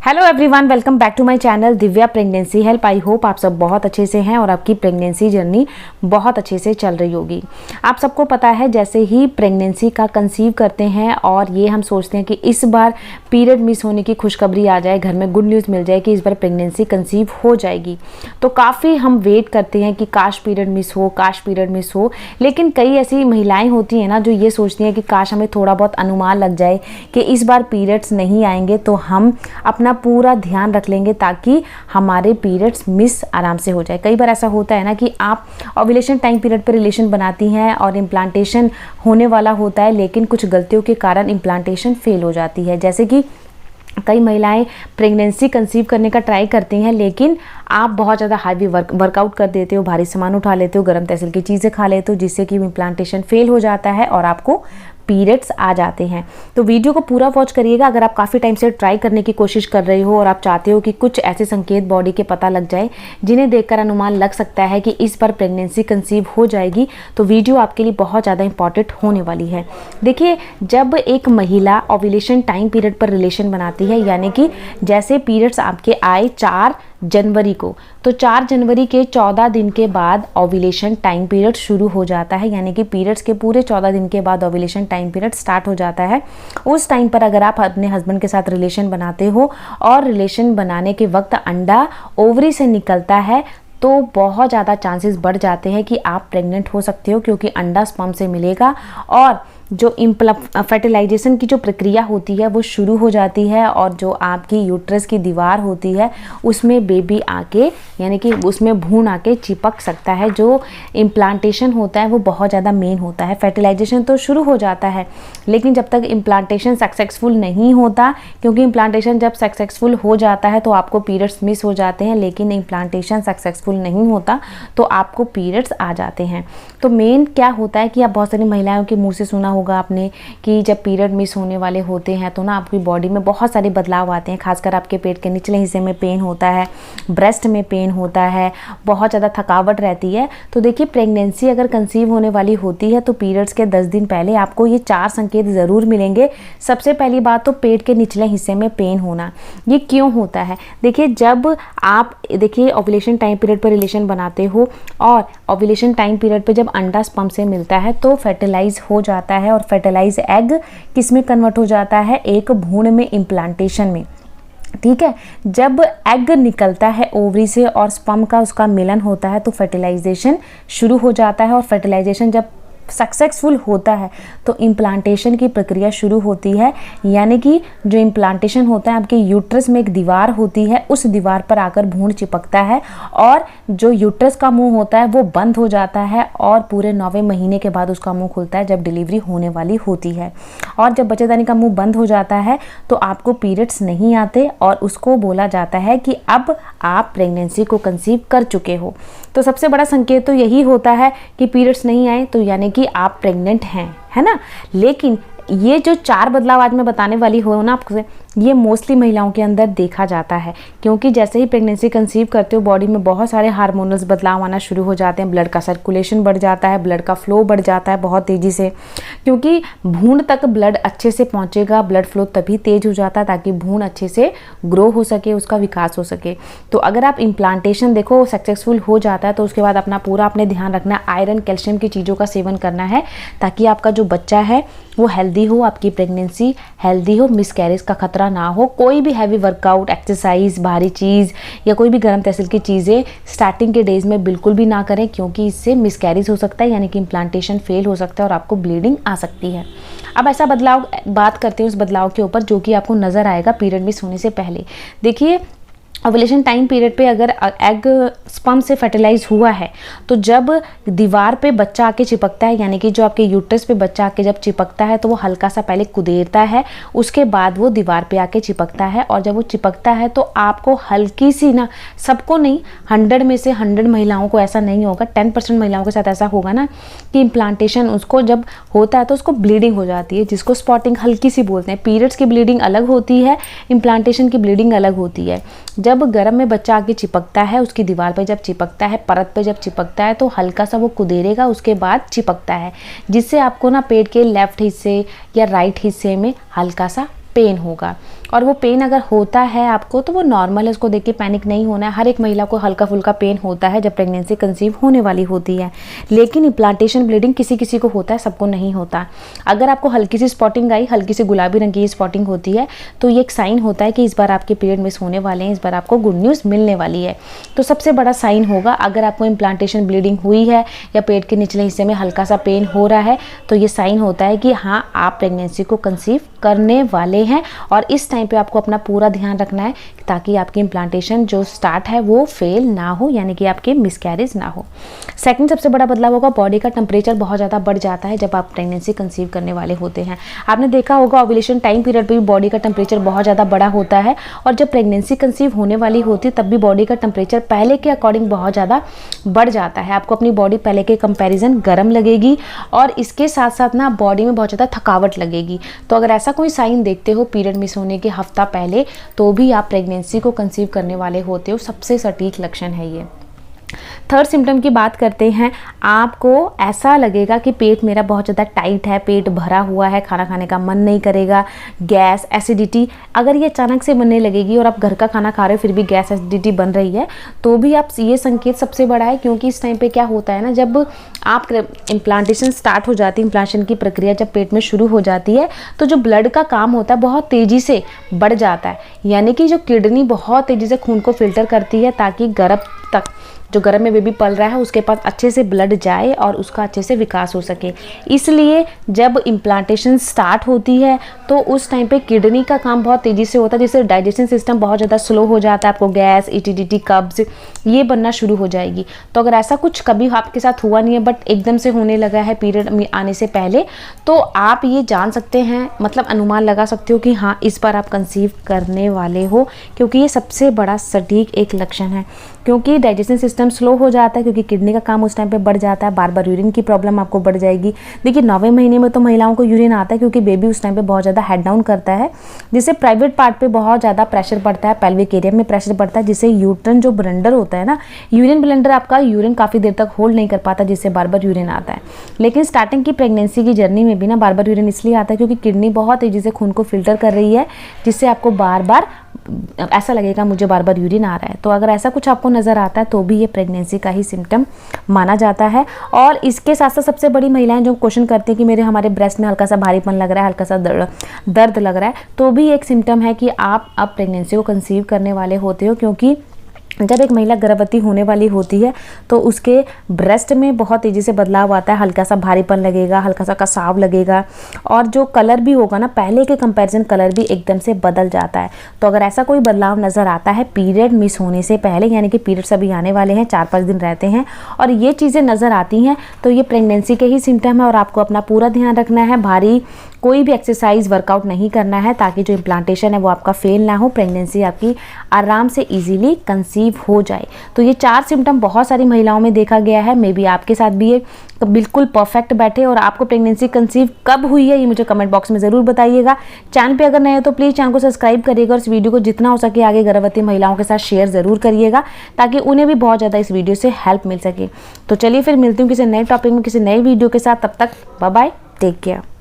Hello everyone, welcome back to my channel Divya pregnancy help. I hope आप सब बहुत अच्छे से हैं और आपकी प्रेगनेंसी जर्नी बहुत अच्छे से चल रही होगी। आप सबको पता है, जैसे ही प्रेगनेंसी का कंसीव करते हैं और ये हम सोचते हैं कि इस बार पीरियड मिस होने की खुशखबरी आ जाए, घर में गुड न्यूज़ मिल जाए कि इस बार प्रेगनेंसी कंसीव हो जाएगी, तो काफ़ी हम वेट करते हैं कि काश पीरियड मिस हो, काश पीरियड मिस हो। लेकिन कई ऐसी महिलाएँ होती हैं ना जो ये सोचती हैं कि काश हमें थोड़ा बहुत अनुमान लग जाए कि इस बार पीरियड्स नहीं आएंगे, तो हम अपना पूरा ध्यान रख लेंगे ताकि हमारे पीरियड्स मिस आराम से हो जाए। कई बार ऐसा होता है ना कि आप ओव्यूलेशन टाइम पीरियड पर रिलेशन बनाती हैं और इम्प्लांटेशन होने वाला होता है, लेकिन कुछ गलतियों के कारण इम्प्लांटेशन फेल हो जाती है। जैसे कि कई महिलाएं प्रेगनेंसी कंसीव करने का ट्राई करती हैं, लेकिन आप बहुत ज़्यादा हैवी वर्कआउट कर देते हो, भारी सामान उठा लेते हो, गर्म तहसील की चीज़ें खा लेते हो, जिससे कि इम्प्लांटेशन फेल हो जाता है और आपको पीरियड्स आ जाते हैं। तो वीडियो को पूरा वॉच करिएगा। अगर आप काफ़ी टाइम से ट्राई करने की कोशिश कर रहे हो और आप चाहते हो कि कुछ ऐसे संकेत बॉडी के पता लग जाए जिन्हें देखकर अनुमान लग सकता है कि इस बार प्रेगनेंसी कंसीव हो जाएगी, तो वीडियो आपके लिए बहुत ज़्यादा इंपॉर्टेंट होने वाली है। देखिए, जब एक महिला ओव्यूलेशन टाइम पीरियड पर रिलेशन बनाती है, यानी कि जैसे पीरियड्स आपके आए 4 जनवरी को, तो 4 जनवरी के 14 दिन के बाद ओव्यूलेशन टाइम पीरियड शुरू हो जाता है, यानी कि पीरियड्स के पूरे 14 दिन के बाद ओव्यूलेशन टाइम पीरियड स्टार्ट हो जाता है। उस टाइम पर अगर आप अपने हस्बैंड के साथ रिलेशन बनाते हो और रिलेशन बनाने के वक्त अंडा ओवरी से निकलता है, तो बहुत ज़्यादा चांसेस बढ़ जाते हैं कि आप प्रेग्नेंट हो सकते हो, क्योंकि अंडा स्पर्म से मिलेगा और जो फर्टिलाइजेशन की जो प्रक्रिया होती है वो शुरू हो जाती है, और जो आपकी यूट्रस की दीवार होती है उसमें बेबी आके, यानी कि उसमें भ्रूण आके चिपक सकता है। जो इम्प्लांटेशन होता है वो बहुत ज़्यादा मेन होता है। फर्टिलाइजेशन तो शुरू हो जाता है, लेकिन जब तक इम्प्लांटेशन सक्सेसफुल नहीं होता, क्योंकि इम्प्लांटेशन जब सक्सेसफुल हो जाता है तो आपको पीरियड्स मिस हो जाते हैं, लेकिन इम्प्लांटेशन सक्सेसफुल नहीं होता तो आपको पीरियड्स आ जाते हैं। तो मेन क्या होता है कि आप बहुत सारी महिलाओं के मुँह से सुना होगा आपने कि जब पीरियड मिस होने वाले होते हैं तो ना आपकी बॉडी में बहुत सारे बदलाव आते हैं। खासकर आपके पेट के निचले हिस्से में पेन होता है, ब्रेस्ट में पेन होता है, बहुत ज़्यादा थकावट रहती है। तो देखिए, प्रेगनेंसी अगर कंसीव होने वाली होती है तो पीरियड्स के 10 दिन पहले आपको ये 4 संकेत ज़रूर मिलेंगे। सबसे पहली बात तो पेट के निचले हिस्से में पेन होना। ये क्यों होता है? देखिए, जब आप ओव्यूलेशन टाइम पीरियड पर रिलेशन बनाते हो और ओव्यूलेशन टाइम पीरियड पर जब अंडा स्पर्म से मिलता है तो फर्टिलाइज हो जाता है, और फर्टिलाइज एग किस में कन्वर्ट हो जाता है? एक भ्रूण में, इम्प्लांटेशन में। ठीक है, जब एग निकलता है ओवरी से और स्पर्म का उसका मिलन होता है तो फर्टिलाइजेशन शुरू हो जाता है, और फर्टिलाइजेशन जब सक्सेसफुल होता है तो इम्प्लांटेशन की प्रक्रिया शुरू होती है। यानी कि जो इम्प्लांटेशन होता है, आपके यूट्रस में एक दीवार होती है, उस दीवार पर आकर भ्रूण चिपकता है और जो यूट्रस का मुंह होता है वो बंद हो जाता है, और पूरे 9वें महीने के बाद उसका मुंह खुलता है जब डिलीवरी होने वाली होती है। और जब बच्चेदानी का मुंह बंद हो जाता है तो आपको पीरियड्स नहीं आते, और उसको बोला जाता है कि अब आप प्रेगनेंसी को कंसीव कर चुके हो। तो सबसे बड़ा संकेत तो यही होता है कि पीरियड्स नहीं आए, तो यानी कि आप प्रेग्नेंट हैं, है ना। लेकिन ये जो 4 बदलाव आज मैं बताने वाली हूँ ना आपको, ये मोस्टली महिलाओं के अंदर देखा जाता है, क्योंकि जैसे ही प्रेगनेंसी कंसीव करते हो बॉडी में बहुत सारे हार्मोनल्स बदलाव आना शुरू हो जाते हैं। ब्लड का सर्कुलेशन बढ़ जाता है, ब्लड का फ्लो बढ़ जाता है बहुत तेज़ी से, क्योंकि भ्रूण तक ब्लड अच्छे से पहुँचेगा। ब्लड फ्लो तभी तेज हो जाता है ताकि भ्रूण अच्छे से ग्रो हो सके, उसका विकास हो सके। तो अगर आप इम्प्लांटेशन देखो सक्सेसफुल हो जाता है तो उसके बाद अपना पूरा आपने ध्यान रखना, आयरन कैल्शियम की चीज़ों का सेवन करना है ताकि आपका जो बच्चा है वो हेल्दी हो, आपकी प्रेगनेंसी हेल्दी हो, मिसकैरेज का खतरा ना हो। कोई भी हैवी वर्कआउट, एक्सरसाइज, भारी चीज़ या कोई भी गर्म तहसील की चीज़ें स्टार्टिंग के डेज में बिल्कुल भी ना करें, क्योंकि इससे मिसकैरेज हो सकता है, यानी कि इम्प्लांटेशन फेल हो सकता है और आपको ब्लीडिंग आ सकती है। अब ऐसा बदलाव बात करते हैं उस बदलाव के ऊपर जो कि आपको नज़र आएगा पीरियड मिस होने से पहले। देखिए, ओव्यूलेशन टाइम पीरियड पे अगर एग स्पर्म से फर्टिलाइज हुआ है तो जब दीवार पे बच्चा आके चिपकता है, यानी कि जो आपके यूट्रस पे बच्चा आके जब चिपकता है तो वो हल्का सा पहले कुदेरता है, उसके बाद वो दीवार पे आके चिपकता है। और जब वो चिपकता है तो आपको हल्की सी ना, सबको नहीं, 100 में से 100 महिलाओं को ऐसा नहीं होगा, 10% महिलाओं के साथ ऐसा होगा ना कि इम्प्लांटेशन उसको जब होता है तो उसको ब्लीडिंग हो जाती है, जिसको स्पॉटिंग हल्की सी बोलते हैं। पीरियड्स की ब्लीडिंग अलग होती है, इम्प्लांटेशन की ब्लीडिंग अलग होती है। जब गर्म में बच्चा आके चिपकता है, उसकी दीवार पे जब चिपकता है, परत पे जब चिपकता है तो हल्का सा वो कुदेरेगा, उसके बाद चिपकता है, जिससे आपको ना पेट के लेफ्ट हिस्से या राइट हिस्से में हल्का सा पेन होगा। और वो पेन अगर होता है आपको तो वो नॉर्मल है, उसको देख के पैनिक नहीं होना है। हर एक महिला को हल्का फुल्का पेन होता है जब प्रेगनेंसी कंसीव होने वाली होती है, लेकिन इम्प्लांटेशन ब्लीडिंग किसी किसी को होता है, सबको नहीं होता। अगर आपको हल्की सी स्पॉटिंग आई, हल्की सी गुलाबी रंग की स्पॉटिंग होती है, तो ये एक साइन होता है कि इस बार आपके पीरियड मिस होने वाले हैं, इस बार आपको गुड न्यूज़ मिलने वाली है। तो सबसे बड़ा साइन होगा अगर आपको इम्प्लांटेशन ब्लीडिंग हुई है या पेट के निचले हिस्से में हल्का सा पेन हो रहा है, तो ये साइन होता है कि हाँ, आप प्रेगनेंसी को कंसीव करने वाले हैं। और इस टाइम पे आपको अपना पूरा ध्यान रखना है ताकि आपकी इम्प्लांटेशन जो स्टार्ट है वो फेल ना हो, यानी कि आपके मिसकैरेज ना हो। सेकंड सबसे बड़ा बदलाव होगा, बॉडी का टेम्परेचर बहुत ज़्यादा बढ़ जाता है जब आप प्रेगनेंसी कंसीव करने वाले होते हैं। आपने देखा होगा ओव्यूलेशन टाइम पीरियड पे भी बॉडी का टेम्परेचर बहुत ज़्यादा बड़ा होता है, और जब प्रेगनेंसी कंसीव होने वाली होती है तब भी बॉडी का टेम्परेचर पहले के अकॉर्डिंग बहुत ज़्यादा बढ़ जाता है। आपको अपनी बॉडी पहले के कंपैरिजन गर्म लगेगी, और इसके साथ साथ ना बॉडी में बहुत ज़्यादा थकावट लगेगी। तो अगर ऐसा कोई साइन देखते हो पीरियड मिस होने के हफ्ता पहले, तो भी आप प्रेगनेंसी को कंसीव करने वाले होते हो। सबसे सटीक लक्षण है ये। थर्ड सिम्टम की बात करते हैं, आपको ऐसा लगेगा कि पेट मेरा बहुत ज़्यादा टाइट है, पेट भरा हुआ है, खाना खाने का मन नहीं करेगा, गैस, एसिडिटी अगर ये अचानक से बनने लगेगी और आप घर का खाना खा रहे हो फिर भी गैस एसिडिटी बन रही है, तो भी आप ये संकेत सबसे बड़ा है। क्योंकि इस टाइम पे क्या होता है ना, जब आप इम्प्लांटेशन स्टार्ट हो जाती है, इम्प्लांटेशन की प्रक्रिया जब पेट में शुरू हो जाती है, तो जो ब्लड का काम होता है बहुत तेज़ी से बढ़ जाता है। यानी कि जो किडनी बहुत तेज़ी से खून को फिल्टर करती है ताकि गर्भ तक, जो गर्भ में बेबी पल रहा है उसके पास अच्छे से ब्लड जाए और उसका अच्छे से विकास हो सके। इसलिए जब इम्प्लांटेशन स्टार्ट होती है तो उस टाइम पे किडनी का काम बहुत तेज़ी से होता है, जिससे डाइजेशन सिस्टम बहुत ज़्यादा स्लो हो जाता है, आपको गैस, एसिडिटी, कब्ज ये बनना शुरू हो जाएगी। तो अगर ऐसा कुछ कभी आपके साथ हुआ नहीं है बट एकदम से होने लगा है पीरियड आने से पहले, तो आप ये जान सकते हैं, मतलब अनुमान लगा सकते हो कि हाँ, इस बार आप कंसीव करने वाले हो, क्योंकि ये सबसे बड़ा सटीक एक लक्षण है। क्योंकि डाइजेशन सिस्टम स्लो हो जाता है, क्योंकि किडनी का काम उस टाइम पे बढ़ जाता है, बार बार यूरिन की प्रॉब्लम आपको बढ़ जाएगी। देखिए 9वें महीने में तो महिलाओं को यूरिन आता है, क्योंकि बेबी उस टाइम पे बहुत ज़्यादा हेड डाउन करता है, जिससे प्राइवेट पार्ट पे बहुत ज़्यादा प्रेशर पड़ता है, पेल्विक एरिया में प्रेशर पड़ता है, जिससे यूट्रन जो ब्लेंडर होता है ना, यूरिन ब्लेंडर आपका यूरिन काफ़ी देर तक होल्ड नहीं कर पाता, जिससे बार बार यूरिन आता है। लेकिन स्टार्टिंग की प्रेगनेंसी की जर्नी में भी ना बार बार यूरिन इसलिए आता है क्योंकि किडनी बहुत तेज़ी से खून को फिल्टर कर रही है, जिससे आपको बार बार ऐसा लगेगा मुझे बार बार यूरिन आ रहा है। तो अगर ऐसा कुछ आपको नज़र आता है तो भी ये प्रेगनेंसी का ही सिम्टम माना जाता है। और इसके साथ साथ सबसे बड़ी महिलाएं जो क्वेश्चन करते हैं कि हमारे ब्रेस्ट में हल्का सा भारीपन लग रहा है, हल्का सा दर्द लग रहा है, तो भी एक सिम्टम है कि आप अब प्रेगनेंसी को कंसीव करने वाले होते हो। क्योंकि जब एक महिला गर्भवती होने वाली होती है तो उसके ब्रेस्ट में बहुत तेज़ी से बदलाव आता है, हल्का सा भारीपन लगेगा, हल्का सा कसाव लगेगा, और जो कलर भी होगा ना पहले के कंपैरिजन कलर भी एकदम से बदल जाता है। तो अगर ऐसा कोई बदलाव नज़र आता है पीरियड मिस होने से पहले, यानी कि पीरियड्स अभी आने वाले हैं, 4-5 दिन रहते हैं, और ये चीज़ें नज़र आती हैं, तो ये प्रेगनेंसी के ही सिम्टम है। और आपको अपना पूरा ध्यान रखना है, भारी कोई भी एक्सरसाइज वर्कआउट नहीं करना है, ताकि जो इम्प्लांटेशन है वो आपका फेल ना हो, प्रेगनेंसी आपकी आराम से इजीली कंसीव हो जाए। तो ये 4 सिम्टम बहुत सारी महिलाओं में देखा गया है, मे बी आपके साथ भी ये बिल्कुल परफेक्ट बैठे। और आपको प्रेगनेंसी कंसीव कब हुई है ये मुझे कमेंट बॉक्स में ज़रूर बताइएगा। चैनल पे अगर नए हो तो प्लीज़ चैनल को सब्सक्राइब करिएगा, और इस वीडियो को जितना हो सके आगे गर्भवती महिलाओं के साथ शेयर ज़रूर करिएगा, ताकि उन्हें भी बहुत ज़्यादा इस वीडियो से हेल्प मिल सके। तो चलिए फिर मिलती हूँ किसी नए टॉपिक में, किसी नए वीडियो के साथ। तब तक बाय बाय, टेक केयर।